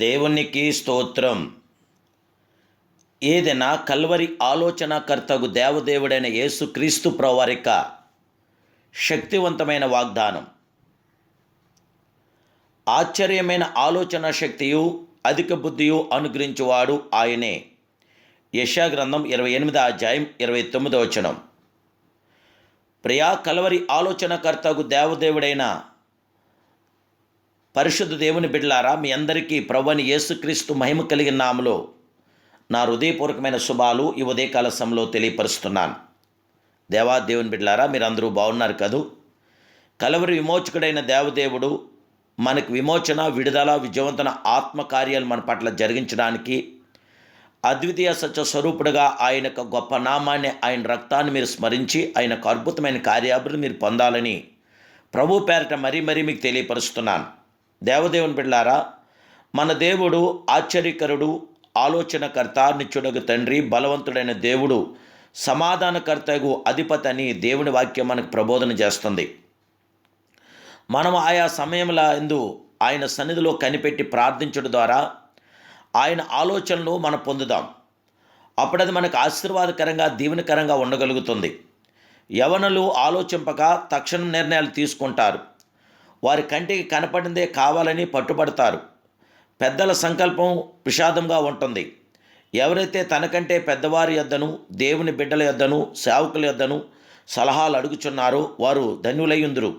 దేవునికి స్తోత్రం. ఏదైనా కల్వరి ఆలోచనకర్తగు దేవదేవుడైన యేసుక్రీస్తు ప్రభువారిక శక్తివంతమైన వాగ్దానం. ఆశ్చర్యమైన ఆలోచన శక్తియు అధిక బుద్ధియు అనుగ్రహించువాడు ఆయనే. యెషయా గ్రంథం 28వ అధ్యాయం 29వ వచనం. ప్రియా కల్వరి ఆలోచనకర్తగు దేవదేవుడైన పరిశుద్ధ దేవుని బిడ్డలారా, మీ అందరికీ ప్రభువైన యేసుక్రీస్తు మహిమ కలిగిన నామములో నా హృదయపూర్వకమైన శుభాలు ఈ ఉదయకాల సమయంలో తెలియపరుస్తున్నాను. దేవుని బిడ్డలారా, మీరందరూ బాగున్నారు కదూ? కలవరి విమోచకుడైన దేవదేవుడు మనకు విమోచన, విడుదల, విజయవంతన ఆత్మకార్యాలు మన పట్ల జరిగించడానికి అద్వితీయ సత్య స్వరూపుడుగా ఆయన యొక్క గొప్ప నామాన్ని, ఆయన రక్తాన్ని మీరు స్మరించి ఆయనకు అద్భుతమైన కార్యాలను మీరు పొందాలని ప్రభు పేరట మరీ మీకు తెలియపరుస్తున్నాను. దేవదేవుని బిడ్డలారా, మన దేవుడు ఆశ్చర్యకరుడు, ఆలోచనకర్త, నిత్యుడగు తండ్రి, బలవంతుడైన దేవుడు, సమాధానకర్తగు అధిపతి అని దేవుని వాక్యం మనకు ప్రబోధన చేస్తుంది. మనం ఆయా సమయంలో ఆయన సన్నిధిలో కనిపెట్టి ప్రార్థించడం ద్వారా ఆయన ఆలోచనలు మనం పొందుదాం. అప్పుడది మనకు ఆశీర్వాదకరంగా, దీవెనకరంగా ఉండగలుగుతుంది. యవనులు ఆలోచింపక తక్షణం నిర్ణయాలు తీసుకుంటారు. వారి కంటికి కనపడిందే కావాలని పట్టుబడతారు. పెద్దల సంకల్పం విషాదంగా ఉంటుంది. ఎవరైతే తనకంటే పెద్దవారి యొద్దను, దేవుని బిడ్డల యొద్దను, సేవకుల యొద్దను సలహాలు అడుగుచున్నారో వారు ధన్యులయ్యుందురు.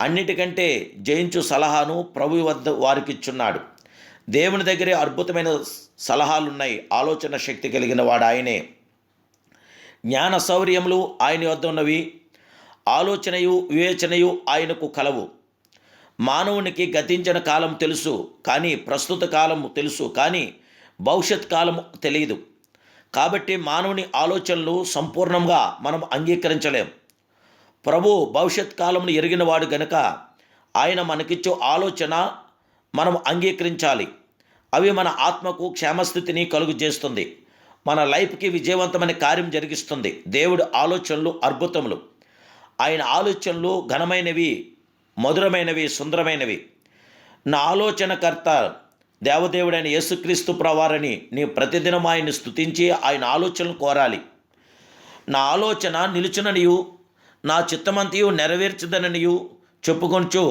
అన్నిటికంటే జయించు సలహాను ప్రభు వద్ద వారికిచ్చున్నాడు. దేవుని దగ్గరే అద్భుతమైన సలహాలున్నాయి. ఆలోచన శక్తి కలిగిన వాడు ఆయనే. జ్ఞాన శౌర్యములు ఆయన వద్ద ఉన్నవి. ఆలోచనయు వివేచనయు ఆయనకు కలవు. మానవునికి గతించిన కాలం తెలుసు, కానీ ప్రస్తుత కాలం తెలుసు, కానీ భవిష్యత్ కాలం తెలియదు. కాబట్టి మానవుని ఆలోచనలు సంపూర్ణంగా మనం అంగీకరించలేం. ప్రభు భవిష్యత్ కాలంను ఎరిగినవాడు గనుక ఆయన మనకిచ్చే ఆలోచన మనం అంగీకరించాలి. అవి మన ఆత్మకు క్షేమస్థితిని కలుగు చేస్తుంది. మన లైఫ్కి విజయవంతమైన కార్యం జరిగిస్తుంది. దేవుడి ఆలోచనలు అద్భుతములు. ఆయన ఆలోచనలు ఘనమైనవి, మధురమైనవి, సుందరమైనవి. నా ఆలోచనకర్త దేవదేవుడైన యేసుక్రీస్తు ప్రభువారని నీ ప్రతిదినం ఆయన్ని స్తుతించి ఆయన ఆలోచనలు కోరాలి. నా ఆలోచన నిలుచుననియు నా చిత్తమంతయు నెరవేర్చదననియు చెప్పుకొంచు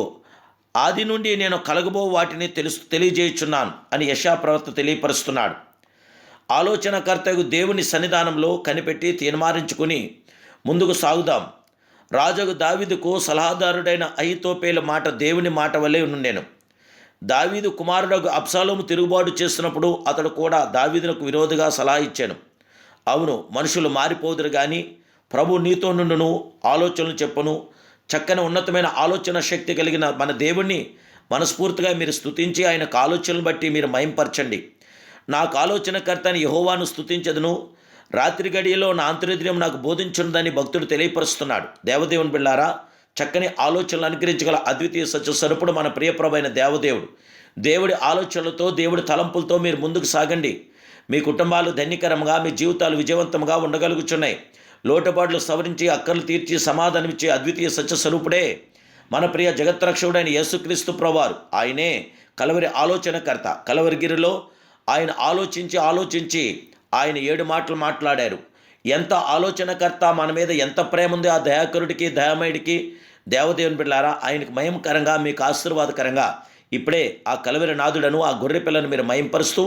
ఆది నుండి నేను కలగబో వాటిని తెలియజేయుచున్నాను అని యెషయా ప్రవక్త తెలియపరుస్తున్నాడు. ఆలోచనకర్తకు దేవుని సన్నిధానంలో కనిపెట్టి తీర్మానించుకుని ముందుకు సాగుదాం. రాజుకు దావీదుకు సలహాదారుడైన అహీతోపెలు మాట దేవుని మాట వలె ఉండెను. దావీదు కుమారుడు అబ్షాలోము తిరుగుబాటు చేస్తున్నప్పుడు అతడు కూడా దావీదునకు విరోధిగా సలహా ఇచ్చాను. అవును, మనుషులు మారిపోదురు కానీ ప్రభు నీతో నుండును, ఆలోచనలు చెప్పును. చక్కని ఉన్నతమైన ఆలోచన శక్తి కలిగిన మన దేవుణ్ణి మనస్ఫూర్తిగా మీరు స్తుతించి ఆయనకు ఆలోచనలు బట్టి మీరు మహింపరచండి. నాకు ఆలోచనకర్తని యెహోవాను స్తుతించదును, రాత్రి గడియలో నా అంతర్హృదయం నాకు బోధించున్నదని భక్తుడు తెలియపరుస్తున్నాడు. దేవదేవుని బిడ్డలారా, చక్కని ఆలోచనలు అనుగ్రహించగల అద్వితీయ సత్య స్వరూపుడు మన ప్రియప్రభైన దేవదేవుడు. దేవుడి ఆలోచనలతో, దేవుడి తలంపులతో మీరు ముందుకు సాగండి. మీ కుటుంబాలు ధన్యకరంగా, మీ జీవితాలు విజయవంతంగా ఉండగలుగుతున్నాయి. లోటుపాట్లు సవరించి, అక్కర్లు తీర్చి, సమాధానమిచ్చే అద్వితీయ సత్య స్వరూపుడే మన ప్రియ జగత్రక్షకుడైన యేసుక్రీస్తు ప్రభువారు. ఆయనే కలవరి ఆలోచనకర్త. కలవరిగిరిలో ఆయన ఆలోచించి ఆయన 7 మాటలు మాట్లాడారు. ఎంత ఆలోచనకర్త, మన మీద ఎంత ప్రేమ ఉంది ఆ దయాకరుడికి, దయామయుడికి. దేవదేవుని బిడ్డలారా, ఆయనకు మహిమకరంగా, మీకు ఆశీర్వాదకరంగా ఇప్పుడే ఆ కలవరి నాదుడను, ఆ గొర్రె పిల్లను మీరు మహింపరుస్తూ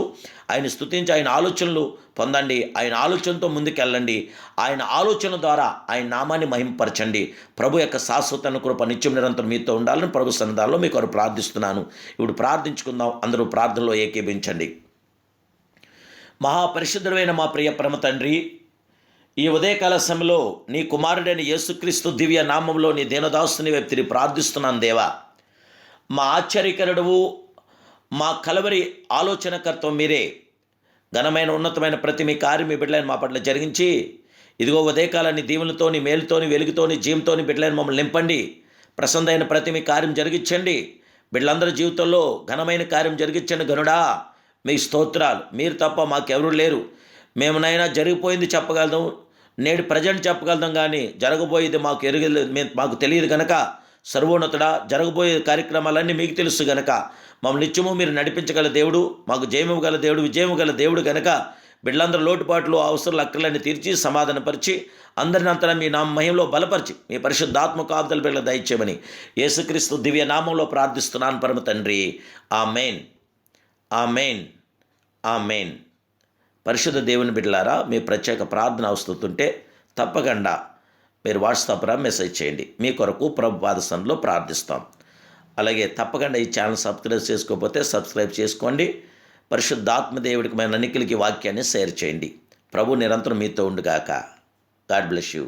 ఆయన స్తుతించి ఆయన ఆలోచనలు పొందండి. ఆయన ఆలోచనతో ముందుకెళ్ళండి. ఆయన ఆలోచన ద్వారా ఆయన నామాన్ని మహింపరచండి. ప్రభు యొక్క శాశ్వత కృప నిత్యం నిరంతరం మీతో ఉండాలని ప్రభు సన్నిధానంలో మీకు కొరకు ప్రార్థిస్తున్నాను. ఇప్పుడు ప్రార్థించుకుందాం. అందరూ ప్రార్థనలో ఏకీభించండి. మహాపరిశుద్ధుడైన మా ప్రియ పరమ తండ్రి, ఈ ఉదయకాల సమయంలో నీ కుమారుడైన యేసుక్రీస్తు దివ్య నామంలో నీ దీనదాసుని వైపు తిరిగి ప్రార్థిస్తున్నాను. దేవా, మా ఆశ్చర్యకరుడువు, మా కలవరి ఆలోచనకర్త మీరే. ఘనమైన ఉన్నతమైన ప్రతి మీ కార్యం మీ బిడ్డలైన మా పట్ల జరిగించి, ఇదిగో ఉదయకాలాన్ని దీవులతోని, మేలుతోని, వెలుగుతోని, జీవంతోని బిడ్డలైన మమ్మల్ని నింపండి. ప్రసన్నమైన ప్రతి మీ కార్యం జరిగించండి. బిడ్డలందరి జీవితంలో ఘనమైన కార్యం జరిగించండి. గనుడా, మీ స్తోత్రాలు. మీరు తప్ప మాకెవరూ లేరు. మేమునైనా జరిగిపోయింది చెప్పగలుగుతాం, నేడు ప్రజెంట్ చెప్పగలుగుతాం, కానీ జరగబోయేది మాకు తెలియదు కనుక సర్వోన్నతుడా, జరగబోయే కార్యక్రమాలన్నీ మీకు తెలుసు గనక మమ్మల్ని నిత్యము మీరు నడిపించగల దేవుడు, మాకు జయము గల దేవుడు, విజయము గల దేవుడు కనుక బిడ్డలందరూ లోటుపాట్లు అవసరాలు అక్కర్లన్నీ తీర్చి సమాధానపరిచి అందరిని అంతటా మీ నామ మహిమలో బలపరిచి మీ పరిశుద్ధాత్మ కాపుదల బిడ్డలకు దయచేయమని యేసుక్రీస్తు దివ్య నామంలో ప్రార్థిస్తున్నాను పరమ తండ్రి. ఆమేన్, ఆమేన్, ఆమేన్. పరిశుద్ధ దేవుని బిడ్డలారా, మీ ప్రత్యేక ప్రార్థన అవసరతుంటే తప్పకుండా మీరు వాట్సాప్లో మెసేజ్ చేయండి. మీ కొరకు ప్రభు పాదసంలో ప్రార్థిస్తాం. అలాగే తప్పకుండా ఈ ఛానల్ సబ్స్క్రైబ్ చేసుకోకపోతే సబ్స్క్రైబ్ చేసుకోండి. పరిశుద్ధాత్మ దేవుడికి మన అన్నికలకి వాక్యాన్ని షేర్ చేయండి. ప్రభు నిరంతరం మీతో ఉండుగాక. God bless you.